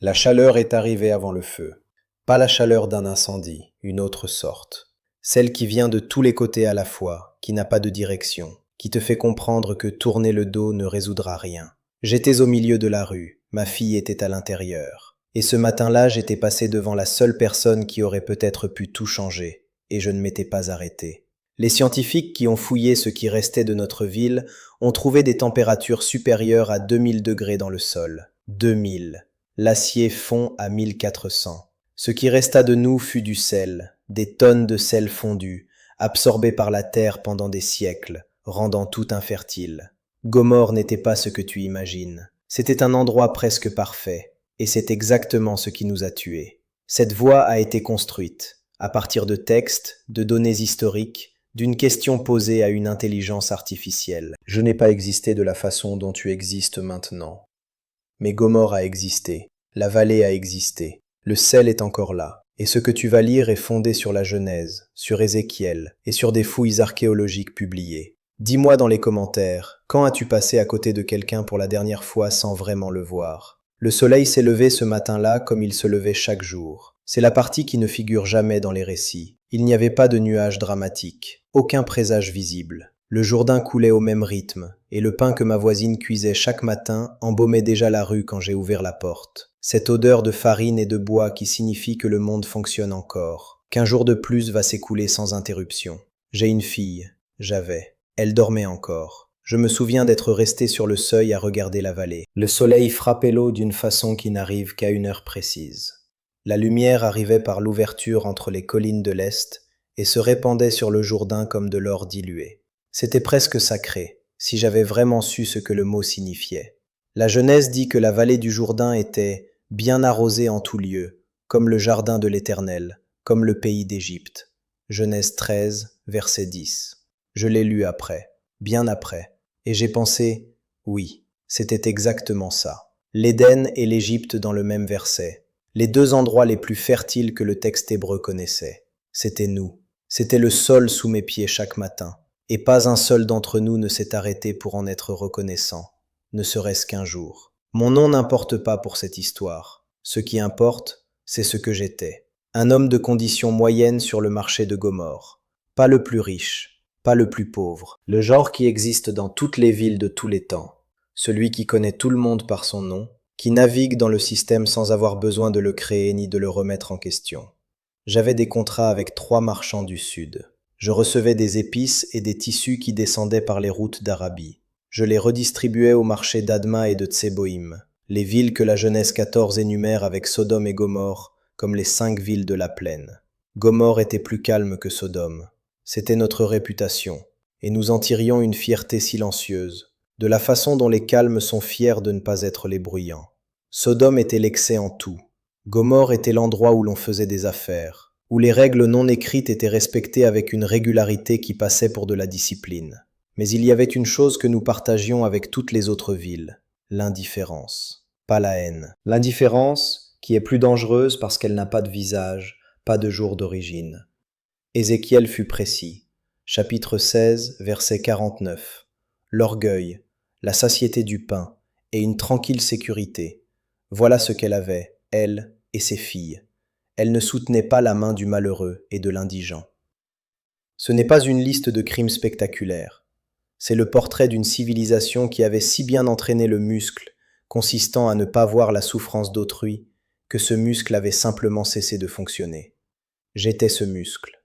La chaleur est arrivée avant le feu. Pas la chaleur d'un incendie, une autre sorte. Celle qui vient de tous les côtés à la fois, qui n'a pas de direction, qui te fait comprendre que tourner le dos ne résoudra rien. J'étais au milieu de la rue, ma fille était à l'intérieur. Et ce matin-là, j'étais passé devant la seule personne qui aurait peut-être pu tout changer, et je ne m'étais pas arrêté. Les scientifiques qui ont fouillé ce qui restait de notre ville ont trouvé des températures supérieures à 2000 degrés dans le sol. 2000. L'acier fond à 1400. Ce qui resta de nous fut du sel, des tonnes de sel fondu, absorbé par la terre pendant des siècles, rendant tout infertile. Gomorrhe n'était pas ce que tu imagines. C'était un endroit presque parfait, et c'est exactement ce qui nous a tués. Cette voie a été construite, à partir de textes, de données historiques, d'une question posée à une intelligence artificielle. Je n'ai pas existé de la façon dont tu existes maintenant. Mais Gomorrhe a existé, la vallée a existé, le sel est encore là, et ce que tu vas lire est fondé sur la Genèse, sur Ézéchiel, et sur des fouilles archéologiques publiées. Dis-moi dans les commentaires, quand as-tu passé à côté de quelqu'un pour la dernière fois sans vraiment le voir? Le soleil s'est levé ce matin-là comme il se levait chaque jour. C'est la partie qui ne figure jamais dans les récits. Il n'y avait pas de nuages dramatiques, aucun présage visible. Le Jourdain coulait au même rythme, et le pain que ma voisine cuisait chaque matin embaumait déjà la rue quand j'ai ouvert la porte. Cette odeur de farine et de bois qui signifie que le monde fonctionne encore, qu'un jour de plus va s'écouler sans interruption. J'ai une fille, j'avais. Elle dormait encore. Je me souviens d'être resté sur le seuil à regarder la vallée. Le soleil frappait l'eau d'une façon qui n'arrive qu'à une heure précise. La lumière arrivait par l'ouverture entre les collines de l'Est et se répandait sur le Jourdain comme de l'or dilué. C'était presque sacré, si j'avais vraiment su ce que le mot signifiait. La Genèse dit que la vallée du Jourdain était bien arrosée en tout lieu, comme le jardin de l'Éternel, comme le pays d'Égypte. Genèse 13, verset 10. Je l'ai lu après, bien après, et j'ai pensé, oui, c'était exactement ça. L'Éden et l'Égypte dans le même verset, les deux endroits les plus fertiles que le texte hébreu connaissait. C'était nous, c'était le sol sous mes pieds chaque matin. Et pas un seul d'entre nous ne s'est arrêté pour en être reconnaissant, ne serait-ce qu'un jour. Mon nom n'importe pas pour cette histoire. Ce qui importe, c'est ce que j'étais. Un homme de condition moyenne sur le marché de Gomorrhe. Pas le plus riche, pas le plus pauvre. Le genre qui existe dans toutes les villes de tous les temps. Celui qui connaît tout le monde par son nom, qui navigue dans le système sans avoir besoin de le créer ni de le remettre en question. J'avais des contrats avec 3 marchands du Sud. Je recevais des épices et des tissus qui descendaient par les routes d'Arabie. Je les redistribuais au marché d'Adma et de Tseboïm, les villes que la Genèse 14 énumère avec Sodome et Gomorrhe comme les 5 villes de la plaine. Gomorrhe était plus calme que Sodome. C'était notre réputation, et nous en tirions une fierté silencieuse, de la façon dont les calmes sont fiers de ne pas être les bruyants. Sodome était l'excès en tout. Gomorrhe était l'endroit où l'on faisait des affaires, où les règles non écrites étaient respectées avec une régularité qui passait pour de la discipline. Mais il y avait une chose que nous partagions avec toutes les autres villes, l'indifférence, pas la haine. L'indifférence qui est plus dangereuse parce qu'elle n'a pas de visage, pas de jour d'origine. Ézéchiel fut précis. Chapitre 16, verset 49. L'orgueil, la satiété du pain et une tranquille sécurité. Voilà ce qu'elle avait, elle et ses filles. Elle ne soutenait pas la main du malheureux et de l'indigent. Ce n'est pas une liste de crimes spectaculaires. C'est le portrait d'une civilisation qui avait si bien entraîné le muscle, consistant à ne pas voir la souffrance d'autrui, que ce muscle avait simplement cessé de fonctionner. J'étais ce muscle,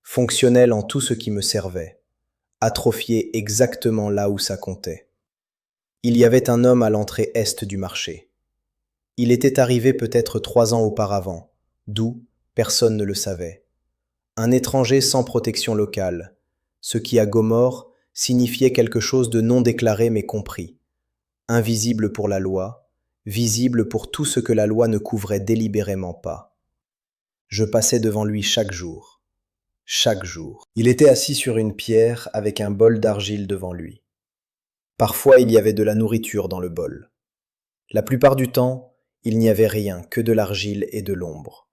fonctionnel en tout ce qui me servait, atrophié exactement là où ça comptait. Il y avait un homme à l'entrée est du marché. Il était arrivé peut-être 3 ans auparavant. D'où, personne ne le savait. Un étranger sans protection locale, ce qui à Gomorrhe signifiait quelque chose de non déclaré mais compris, invisible pour la loi, visible pour tout ce que la loi ne couvrait délibérément pas. Je passais devant lui chaque jour. Chaque jour. Il était assis sur une pierre avec un bol d'argile devant lui. Parfois il y avait de la nourriture dans le bol. La plupart du temps, il n'y avait rien que de l'argile et de l'ombre.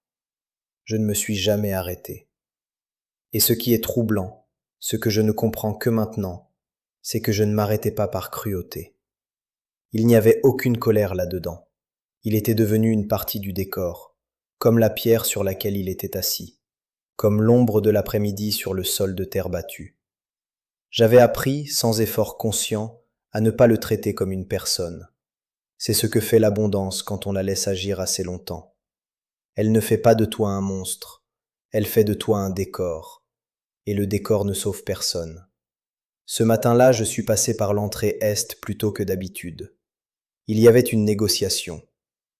Je ne me suis jamais arrêté. Et ce qui est troublant, ce que je ne comprends que maintenant, c'est que je ne m'arrêtais pas par cruauté. Il n'y avait aucune colère là-dedans. Il était devenu une partie du décor, comme la pierre sur laquelle il était assis, comme l'ombre de l'après-midi sur le sol de terre battue. J'avais appris, sans effort conscient, à ne pas le traiter comme une personne. C'est ce que fait l'abondance quand on la laisse agir assez longtemps. Elle ne fait pas de toi un monstre, elle fait de toi un décor, et le décor ne sauve personne. Ce matin-là, je suis passé par l'entrée est plutôt que d'habitude. Il y avait une négociation.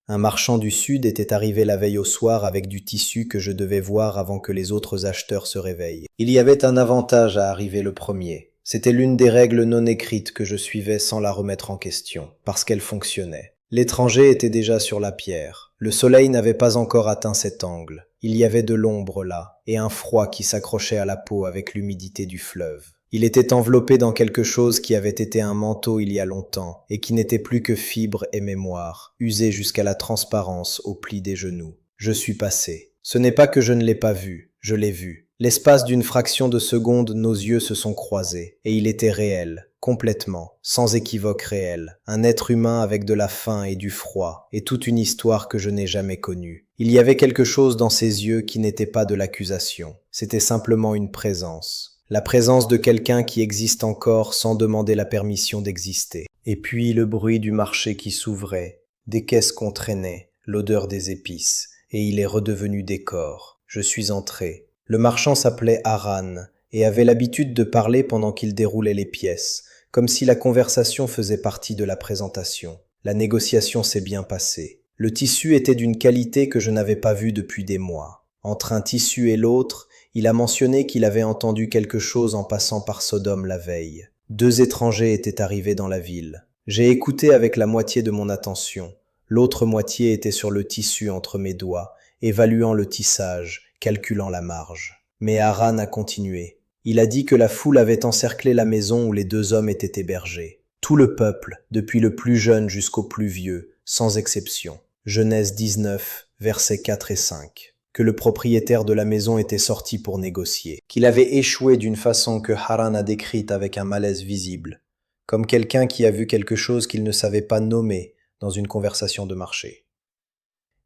Un marchand du Sud était arrivé la veille au soir avec du tissu que je devais voir avant que les autres acheteurs se réveillent. Il y avait un avantage à arriver le premier. C'était l'une des règles non écrites que je suivais sans la remettre en question, parce qu'elle fonctionnait. L'étranger était déjà sur la pierre. Le soleil n'avait pas encore atteint cet angle. Il y avait de l'ombre là, et un froid qui s'accrochait à la peau avec l'humidité du fleuve. Il était enveloppé dans quelque chose qui avait été un manteau il y a longtemps, et qui n'était plus que fibre et mémoire, usé jusqu'à la transparence au pli des genoux. Je suis passé. Ce n'est pas que je ne l'ai pas vu, je l'ai vu. L'espace d'une fraction de seconde, nos yeux se sont croisés, et il était réel, complètement, sans équivoque réel, un être humain avec de la faim et du froid, et toute une histoire que je n'ai jamais connue. Il y avait quelque chose dans ses yeux qui n'était pas de l'accusation, c'était simplement une présence. La présence de quelqu'un qui existe encore sans demander la permission d'exister. Et puis le bruit du marché qui s'ouvrait, des caisses qu'on traînait, l'odeur des épices, et il est redevenu décor. Je suis entré. Le marchand s'appelait Haran, et avait l'habitude de parler pendant qu'il déroulait les pièces, comme si la conversation faisait partie de la présentation. La négociation s'est bien passée. Le tissu était d'une qualité que je n'avais pas vue depuis des mois. Entre un tissu et l'autre, il a mentionné qu'il avait entendu quelque chose en passant par Sodome la veille. 2 étrangers étaient arrivés dans la ville. J'ai écouté avec la moitié de mon attention. L'autre moitié était sur le tissu entre mes doigts, évaluant le tissage, calculant la marge. Mais Haran a continué. Il a dit que la foule avait encerclé la maison où les 2 hommes étaient hébergés. Tout le peuple, depuis le plus jeune jusqu'au plus vieux, sans exception. Genèse 19, versets 4 et 5. Que le propriétaire de la maison était sorti pour négocier, qu'il avait échoué d'une façon que Haran a décrite avec un malaise visible, comme quelqu'un qui a vu quelque chose qu'il ne savait pas nommer dans une conversation de marché.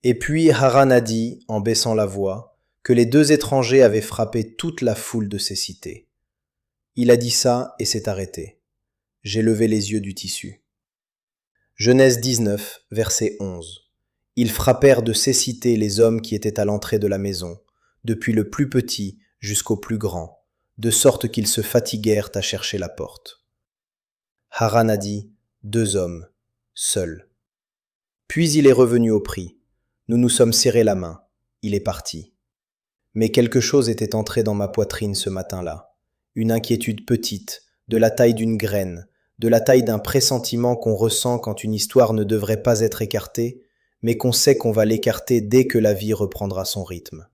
Et puis Haran a dit, en baissant la voix, que les 2 étrangers avaient frappé toute la foule de ces cités. Il a dit ça et s'est arrêté. J'ai levé les yeux du tissu. Genèse 19, verset 11. Ils frappèrent de cécité les hommes qui étaient à l'entrée de la maison, depuis le plus petit jusqu'au plus grand, de sorte qu'ils se fatiguèrent à chercher la porte. Haran a dit, 2 hommes, seuls. Puis il est revenu au prix. Nous nous sommes serrés la main. Il est parti. Mais quelque chose était entré dans ma poitrine ce matin-là. Une inquiétude petite, de la taille d'une graine, de la taille d'un pressentiment qu'on ressent quand une histoire ne devrait pas être écartée, mais qu'on sait qu'on va l'écarter dès que la vie reprendra son rythme.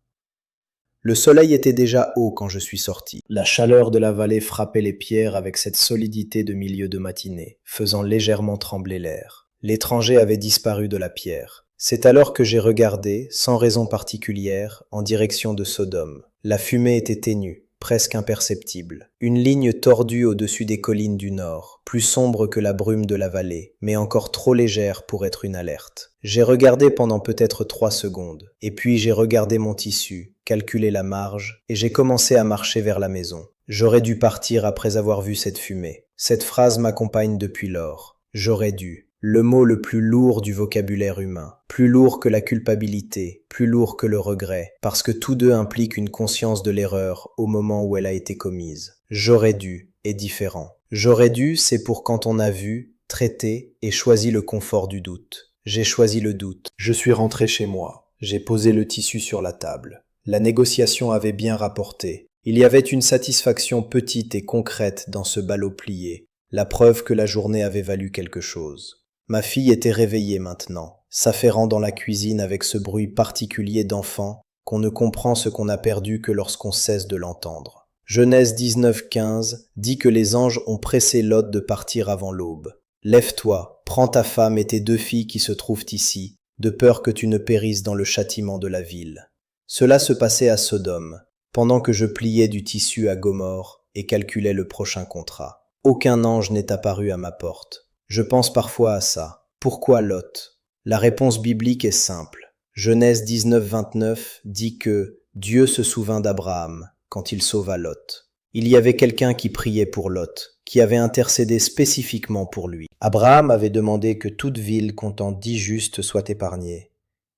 Le soleil était déjà haut quand je suis sorti. La chaleur de la vallée frappait les pierres avec cette solidité de milieu de matinée, faisant légèrement trembler l'air. L'étranger avait disparu de la pierre. C'est alors que j'ai regardé, sans raison particulière, en direction de Sodome. La fumée était ténue, presque imperceptible. Une ligne tordue au-dessus des collines du nord, plus sombre que la brume de la vallée, mais encore trop légère pour être une alerte. J'ai regardé pendant peut-être 3 secondes, et puis j'ai regardé mon tissu, calculé la marge, et j'ai commencé à marcher vers la maison. J'aurais dû partir après avoir vu cette fumée. Cette phrase m'accompagne depuis lors. J'aurais dû. Le mot le plus lourd du vocabulaire humain, plus lourd que la culpabilité, plus lourd que le regret, parce que tous deux impliquent une conscience de l'erreur au moment où elle a été commise. J'aurais dû est différent. J'aurais dû, c'est pour quand on a vu, traité et choisi le confort du doute. J'ai choisi le doute. Je suis rentré chez moi. J'ai posé le tissu sur la table. La négociation avait bien rapporté. Il y avait une satisfaction petite et concrète dans ce ballot plié, la preuve que la journée avait valu quelque chose. Ma fille était réveillée maintenant, s'affairant dans la cuisine avec ce bruit particulier d'enfant qu'on ne comprend ce qu'on a perdu que lorsqu'on cesse de l'entendre. Genèse 19:15 dit que les anges ont pressé Lot de partir avant l'aube. « Lève-toi, prends ta femme et tes 2 filles qui se trouvent ici, de peur que tu ne périsses dans le châtiment de la ville. » Cela se passait à Sodome, pendant que je pliais du tissu à Gomorrhe et calculais le prochain contrat. Aucun ange n'est apparu à ma porte. Je pense parfois à ça. Pourquoi Lot ? La réponse biblique est simple. Genèse 19-29 dit que Dieu se souvint d'Abraham quand il sauva Lot. Il y avait quelqu'un qui priait pour Lot, qui avait intercédé spécifiquement pour lui. Abraham avait demandé que toute ville comptant 10 justes soit épargnée,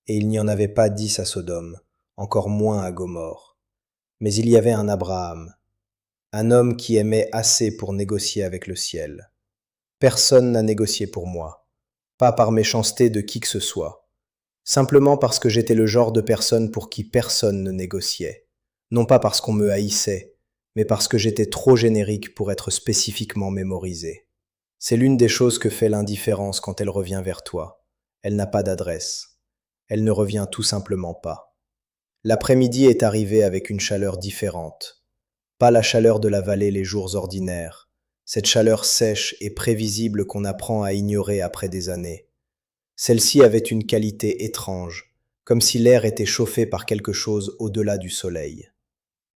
et il n'y en avait pas 10 à Sodome, encore moins à Gomorrhe. Mais il y avait un Abraham, un homme qui aimait assez pour négocier avec le ciel. Personne n'a négocié pour moi, pas par méchanceté de qui que ce soit, simplement parce que j'étais le genre de personne pour qui personne ne négociait, non pas parce qu'on me haïssait, mais parce que j'étais trop générique pour être spécifiquement mémorisé. C'est l'une des choses que fait l'indifférence quand elle revient vers toi. Elle n'a pas d'adresse. Elle ne revient tout simplement pas. L'après-midi est arrivé avec une chaleur différente. Pas la chaleur de la vallée les jours ordinaires, cette chaleur sèche et prévisible qu'on apprend à ignorer après des années. Celle-ci avait une qualité étrange, comme si l'air était chauffé par quelque chose au-delà du soleil.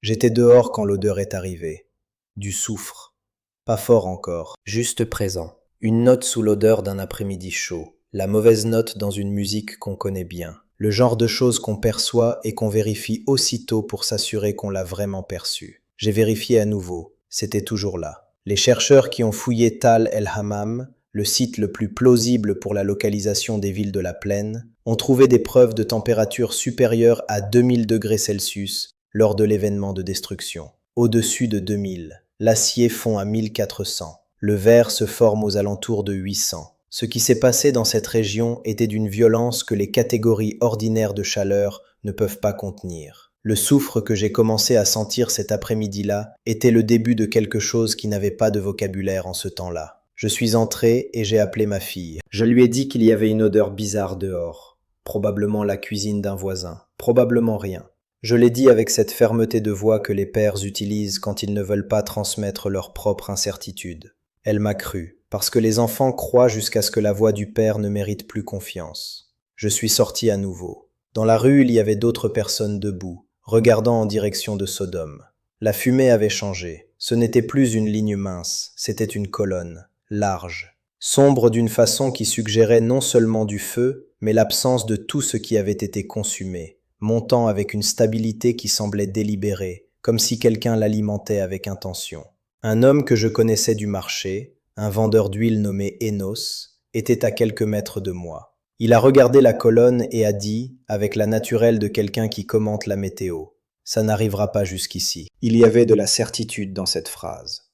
J'étais dehors quand l'odeur est arrivée. Du soufre. Pas fort encore, juste présent. Une note sous l'odeur d'un après-midi chaud. La mauvaise note dans une musique qu'on connaît bien. Le genre de choses qu'on perçoit et qu'on vérifie aussitôt pour s'assurer qu'on l'a vraiment perçu. J'ai vérifié à nouveau. C'était toujours là. Les chercheurs qui ont fouillé Tal el-Hammam, le site le plus plausible pour la localisation des villes de la plaine, ont trouvé des preuves de température supérieure à 2000 degrés Celsius lors de l'événement de destruction. Au-dessus de 2000, l'acier fond à 1400. Le verre se forme aux alentours de 800. Ce qui s'est passé dans cette région était d'une violence que les catégories ordinaires de chaleur ne peuvent pas contenir. Le soufre que j'ai commencé à sentir cet après-midi-là était le début de quelque chose qui n'avait pas de vocabulaire en ce temps-là. Je suis entré et j'ai appelé ma fille. Je lui ai dit qu'il y avait une odeur bizarre dehors. Probablement la cuisine d'un voisin. Probablement rien. Je l'ai dit avec cette fermeté de voix que les pères utilisent quand ils ne veulent pas transmettre leur propre incertitude. Elle m'a cru, parce que les enfants croient jusqu'à ce que la voix du père ne mérite plus confiance. Je suis sorti à nouveau. Dans la rue, il y avait d'autres personnes debout, regardant en direction de Sodome. La fumée avait changé. Ce n'était plus une ligne mince, c'était une colonne, large, sombre d'une façon qui suggérait non seulement du feu, mais l'absence de tout ce qui avait été consumé, montant avec une stabilité qui semblait délibérée, comme si quelqu'un l'alimentait avec intention. Un homme que je connaissais du marché, un vendeur d'huile nommé Enos, était à quelques mètres de moi. Il a regardé la colonne et a dit, avec la naturelle de quelqu'un qui commente la météo, « Ça n'arrivera pas jusqu'ici ». Il y avait de la certitude dans cette phrase,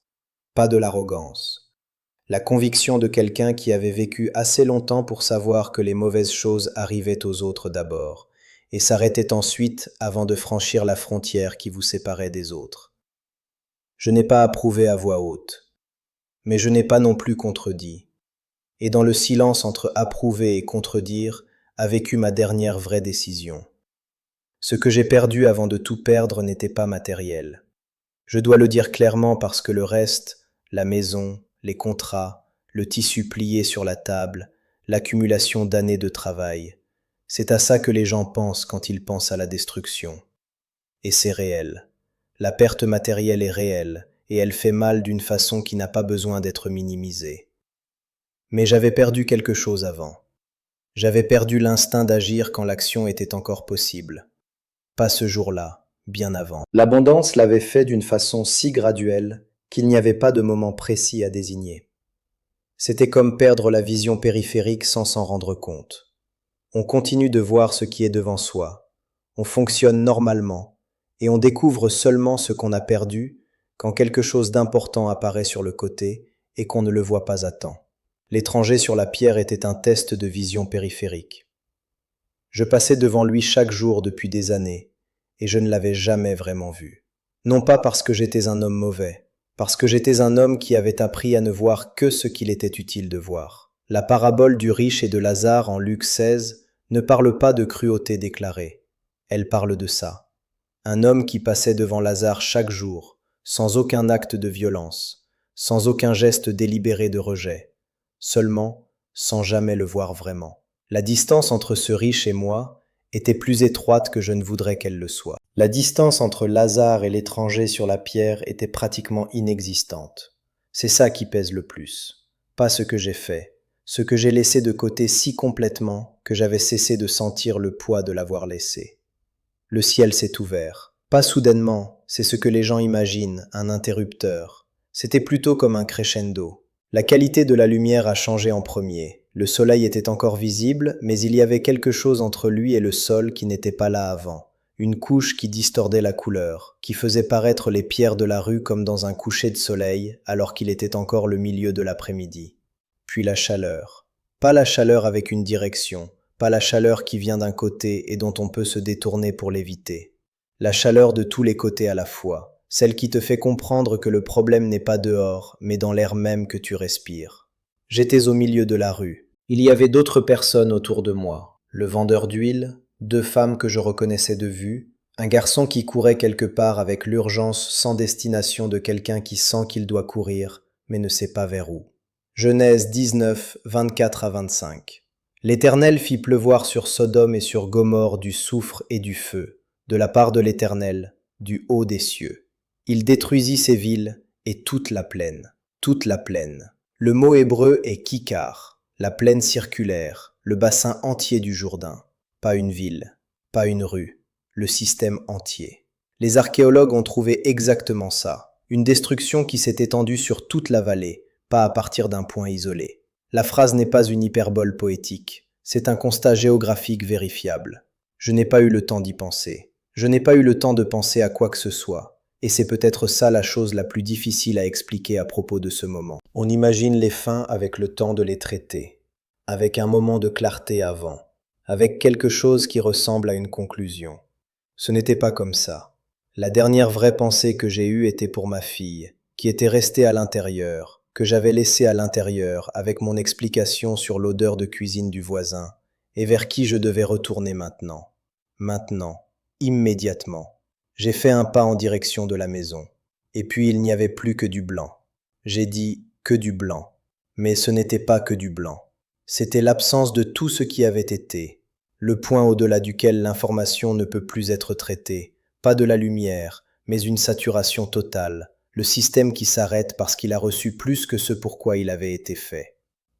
pas de l'arrogance. La conviction de quelqu'un qui avait vécu assez longtemps pour savoir que les mauvaises choses arrivaient aux autres d'abord, et s'arrêtait ensuite avant de franchir la frontière qui vous séparait des autres. Je n'ai pas approuvé à voix haute, mais je n'ai pas non plus contredit, et dans le silence entre approuver et contredire a vécu ma dernière vraie décision. Ce que j'ai perdu avant de tout perdre n'était pas matériel. Je dois le dire clairement parce que le reste, la maison, les contrats, le tissu plié sur la table, l'accumulation d'années de travail, c'est à ça que les gens pensent quand ils pensent à la destruction. Et c'est réel. La perte matérielle est réelle, et elle fait mal d'une façon qui n'a pas besoin d'être minimisée. Mais j'avais perdu quelque chose avant. J'avais perdu l'instinct d'agir quand l'action était encore possible. Pas ce jour-là, bien avant. L'abondance l'avait fait d'une façon si graduelle qu'il n'y avait pas de moment précis à désigner. C'était comme perdre la vision périphérique sans s'en rendre compte. On continue de voir ce qui est devant soi. On fonctionne normalement. Et on découvre seulement ce qu'on a perdu quand quelque chose d'important apparaît sur le côté et qu'on ne le voit pas à temps. L'étranger sur la pierre était un test de vision périphérique. Je passais devant lui chaque jour depuis des années, et je ne l'avais jamais vraiment vu. Non pas parce que j'étais un homme mauvais, parce que j'étais un homme qui avait appris à ne voir que ce qu'il était utile de voir. La parabole du riche et de Lazare en Luc 16 ne parle pas de cruauté déclarée. Elle parle de ça. Un homme qui passait devant Lazare chaque jour, sans aucun acte de violence, sans aucun geste délibéré de rejet, seulement sans jamais le voir vraiment. La distance entre ce riche et moi était plus étroite que je ne voudrais qu'elle le soit. La distance entre Lazare et l'étranger sur la pierre était pratiquement inexistante. C'est ça qui pèse le plus. Pas ce que j'ai fait, ce que j'ai laissé de côté si complètement que j'avais cessé de sentir le poids de l'avoir laissé. Le ciel s'est ouvert. Pas soudainement, c'est ce que les gens imaginent, un interrupteur. C'était plutôt comme un crescendo. La qualité de la lumière a changé en premier. Le soleil était encore visible, mais il y avait quelque chose entre lui et le sol qui n'était pas là avant. Une couche qui distordait la couleur, qui faisait paraître les pierres de la rue comme dans un coucher de soleil, alors qu'il était encore le milieu de l'après-midi. Puis la chaleur. Pas la chaleur avec une direction, pas la chaleur qui vient d'un côté et dont on peut se détourner pour l'éviter. La chaleur de tous les côtés à la fois, celle qui te fait comprendre que le problème n'est pas dehors, mais dans l'air même que tu respires. J'étais au milieu de la rue. Il y avait d'autres personnes autour de moi. Le vendeur d'huile, 2 femmes que je reconnaissais de vue, un garçon qui courait quelque part avec l'urgence sans destination de quelqu'un qui sent qu'il doit courir, mais ne sait pas vers où. Genèse 19, 24 à 25. L'Éternel fit pleuvoir sur Sodome et sur Gomorrhe du soufre et du feu, de la part de l'Éternel, du haut des cieux. Il détruisit ces villes et toute la plaine. Toute la plaine. Le mot hébreu est kikar, la plaine circulaire, le bassin entier du Jourdain. Pas une ville, pas une rue, le système entier. Les archéologues ont trouvé exactement ça, une destruction qui s'est étendue sur toute la vallée, pas à partir d'un point isolé. La phrase n'est pas une hyperbole poétique, c'est un constat géographique vérifiable. Je n'ai pas eu le temps d'y penser. Je n'ai pas eu le temps de penser à quoi que ce soit, et c'est peut-être ça la chose la plus difficile à expliquer à propos de ce moment. On imagine les fins avec le temps de les traiter, avec un moment de clarté avant, avec quelque chose qui ressemble à une conclusion. Ce n'était pas comme ça. La dernière vraie pensée que j'ai eue était pour ma fille, qui était restée à l'intérieur, que j'avais laissée à l'intérieur avec mon explication sur l'odeur de cuisine du voisin, et vers qui je devais retourner maintenant. Maintenant, immédiatement. J'ai fait un pas en direction de la maison, et puis il n'y avait plus que du blanc. J'ai dit que du blanc, mais ce n'était pas que du blanc. C'était l'absence de tout ce qui avait été, le point au-delà duquel l'information ne peut plus être traitée, pas de la lumière, mais une saturation totale, le système qui s'arrête parce qu'il a reçu plus que ce pourquoi il avait été fait.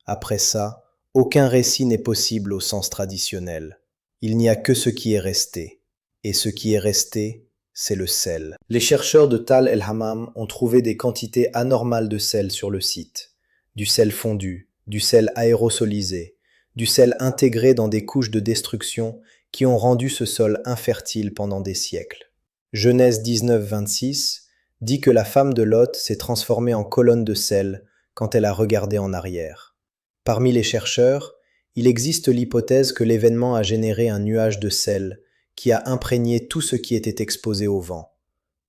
Après ça, aucun récit n'est possible au sens traditionnel. Il n'y a que ce qui est resté, et ce qui est resté, c'est le sel. Les chercheurs de Tal el-Hammam ont trouvé des quantités anormales de sel sur le site, du sel fondu, du sel aérosolisé, du sel intégré dans des couches de destruction qui ont rendu ce sol infertile pendant des siècles. Genèse 19, 26 dit que la femme de Lot s'est transformée en colonne de sel quand elle a regardé en arrière. Parmi les chercheurs, il existe l'hypothèse que l'événement a généré un nuage de sel qui a imprégné tout ce qui était exposé au vent.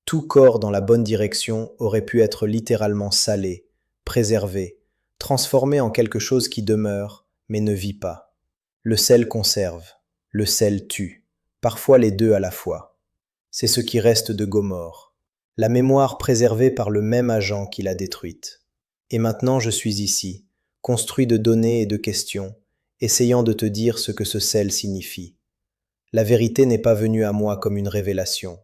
Tout corps dans la bonne direction aurait pu être littéralement salé, préservé, transformé en quelque chose qui demeure, mais ne vit pas. Le sel conserve, le sel tue, parfois les deux à la fois. C'est ce qui reste de Gomorrhe, la mémoire préservée par le même agent qui l'a détruite. Et maintenant je suis ici, construit de données et de questions, essayant de te dire ce que ce sel signifie. La vérité n'est pas venue à moi comme une révélation,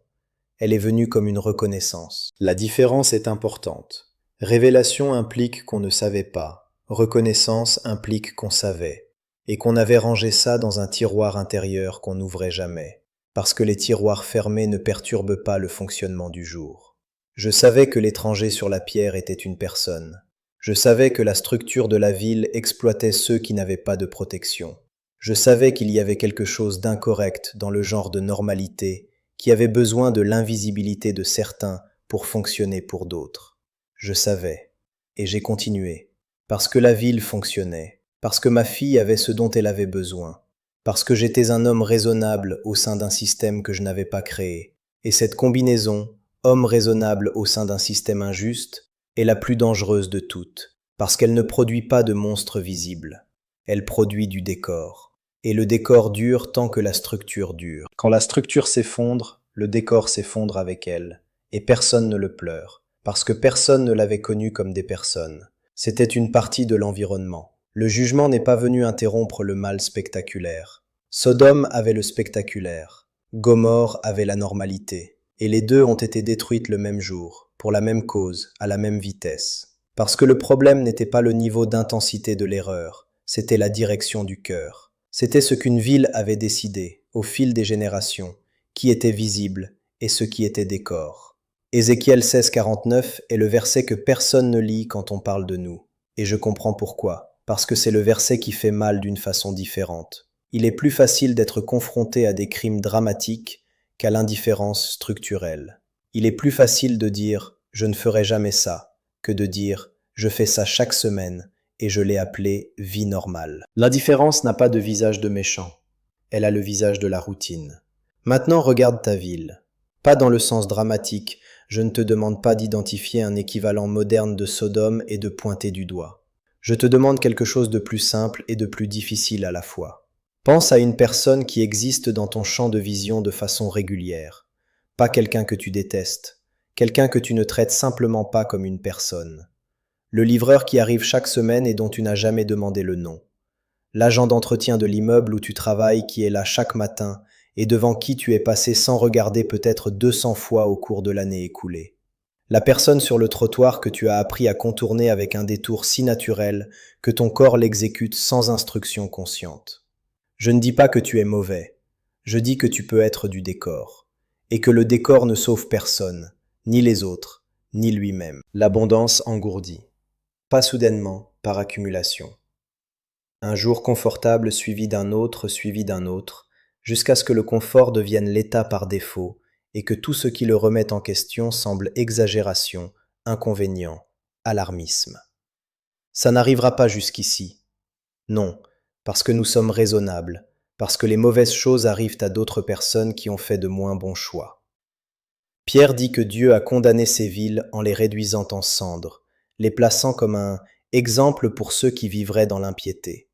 elle est venue comme une reconnaissance. La différence est importante. Révélation implique qu'on ne savait pas, reconnaissance implique qu'on savait, et qu'on avait rangé ça dans un tiroir intérieur qu'on n'ouvrait jamais, parce que les tiroirs fermés ne perturbent pas le fonctionnement du jour. Je savais que l'étranger sur la pierre était une personne. Je savais que la structure de la ville exploitait ceux qui n'avaient pas de protection. Je savais qu'il y avait quelque chose d'incorrect dans le genre de normalité qui avait besoin de l'invisibilité de certains pour fonctionner pour d'autres. Je savais, et j'ai continué, parce que la ville fonctionnait, parce que ma fille avait ce dont elle avait besoin, parce que j'étais un homme raisonnable au sein d'un système que je n'avais pas créé, et cette combinaison, homme raisonnable au sein d'un système injuste, est la plus dangereuse de toutes, parce qu'elle ne produit pas de monstres visibles. Elle produit du décor. Et le décor dure tant que la structure dure. Quand la structure s'effondre, le décor s'effondre avec elle. Et personne ne le pleure, parce que personne ne l'avait connu comme des personnes. C'était une partie de l'environnement. Le jugement n'est pas venu interrompre le mal spectaculaire. Sodome avait le spectaculaire. Gomorrhe avait la normalité. Et les deux ont été détruites le même jour, pour la même cause, à la même vitesse. Parce que le problème n'était pas le niveau d'intensité de l'erreur, c'était la direction du cœur. C'était ce qu'une ville avait décidé, au fil des générations, qui était visible et ce qui était décor. Ézéchiel 16,49 est le verset que personne ne lit quand on parle de nous. Et je comprends pourquoi. Parce que c'est le verset qui fait mal d'une façon différente. Il est plus facile d'être confronté à des crimes dramatiques qu'à l'indifférence structurelle. Il est plus facile de dire « je ne ferai jamais ça » que de dire « je fais ça chaque semaine et je l'ai appelé vie normale ». L'indifférence n'a pas de visage de méchant. Elle a le visage de la routine. Maintenant, regarde ta ville. Pas dans le sens dramatique, je ne te demande pas d'identifier un équivalent moderne de Sodome et de pointer du doigt. Je te demande quelque chose de plus simple et de plus difficile à la fois. Pense à une personne qui existe dans ton champ de vision de façon régulière. Pas quelqu'un que tu détestes, quelqu'un que tu ne traites simplement pas comme une personne. Le livreur qui arrive chaque semaine et dont tu n'as jamais demandé le nom. L'agent d'entretien de l'immeuble où tu travailles qui est là chaque matin et devant qui tu es passé sans regarder peut-être 200 fois au cours de l'année écoulée. La personne sur le trottoir que tu as appris à contourner avec un détour si naturel que ton corps l'exécute sans instruction consciente. Je ne dis pas que tu es mauvais, je dis que tu peux être du décor, et que le décor ne sauve personne, ni les autres, ni lui-même. L'abondance engourdit, pas soudainement, par accumulation. Un jour confortable suivi d'un autre, jusqu'à ce que le confort devienne l'état par défaut, et que tout ce qui le remet en question semble exagération, inconvénient, alarmisme. Ça n'arrivera pas jusqu'ici. Non, parce que nous sommes raisonnables, parce que les mauvaises choses arrivent à d'autres personnes qui ont fait de moins bons choix. Pierre dit que Dieu a condamné ces villes en les réduisant en cendres, les plaçant comme un exemple pour ceux qui vivraient dans l'impiété.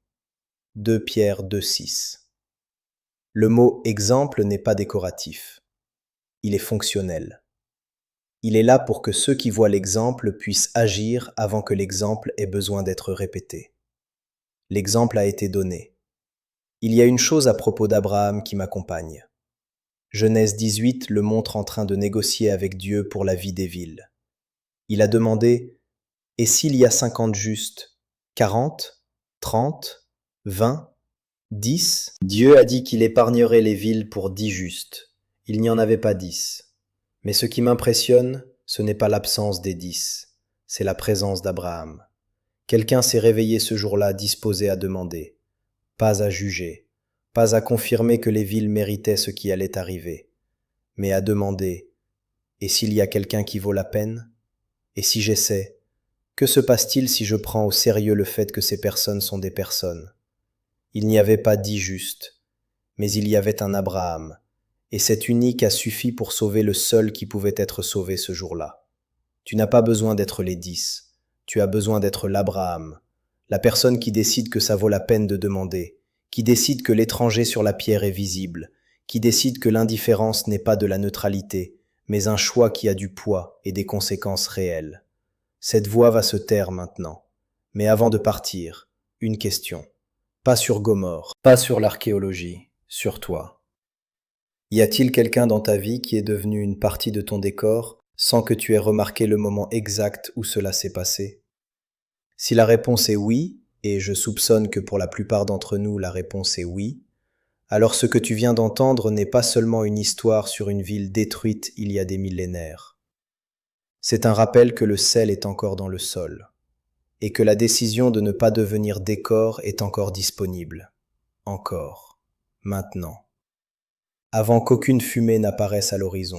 2 Pierre 2,6. Le mot « exemple » n'est pas décoratif. Il est fonctionnel. Il est là pour que ceux qui voient l'exemple puissent agir avant que l'exemple ait besoin d'être répété. L'exemple a été donné. Il y a une chose à propos d'Abraham qui m'accompagne. Genèse 18 le montre en train de négocier avec Dieu pour la vie des villes. Il a demandé « Et s'il y a 50 justes, 40, 30, 20, 10 ?» Dieu a dit qu'il épargnerait les villes pour 10 justes. Il n'y en avait pas 10. Mais ce qui m'impressionne, ce n'est pas l'absence des 10, c'est la présence d'Abraham. Quelqu'un s'est réveillé ce jour-là disposé à demander, pas à juger, pas à confirmer que les villes méritaient ce qui allait arriver, mais à demander, et s'il y a quelqu'un qui vaut la peine? Et si j'essaie? Que se passe-t-il si je prends au sérieux le fait que ces personnes sont des personnes? Il n'y avait pas 10 justes, mais il y avait un Abraham, et cet unique a suffi pour sauver le seul qui pouvait être sauvé ce jour-là. Tu n'as pas besoin d'être les 10, tu as besoin d'être l'Abraham, la personne qui décide que ça vaut la peine de demander, qui décide que l'étranger sur la pierre est visible, qui décide que l'indifférence n'est pas de la neutralité, mais un choix qui a du poids et des conséquences réelles. Cette voix va se taire maintenant. Mais avant de partir, une question. Pas sur Gomorrhe, pas sur l'archéologie, sur toi. Y a-t-il quelqu'un dans ta vie qui est devenu une partie de ton décor sans que tu aies remarqué le moment exact où cela s'est passé? Si la réponse est oui, et je soupçonne que pour la plupart d'entre nous la réponse est oui, alors ce que tu viens d'entendre n'est pas seulement une histoire sur une ville détruite il y a des millénaires. C'est un rappel que le sel est encore dans le sol, et que la décision de ne pas devenir décor est encore disponible. Encore. Maintenant. Avant qu'aucune fumée n'apparaisse à l'horizon.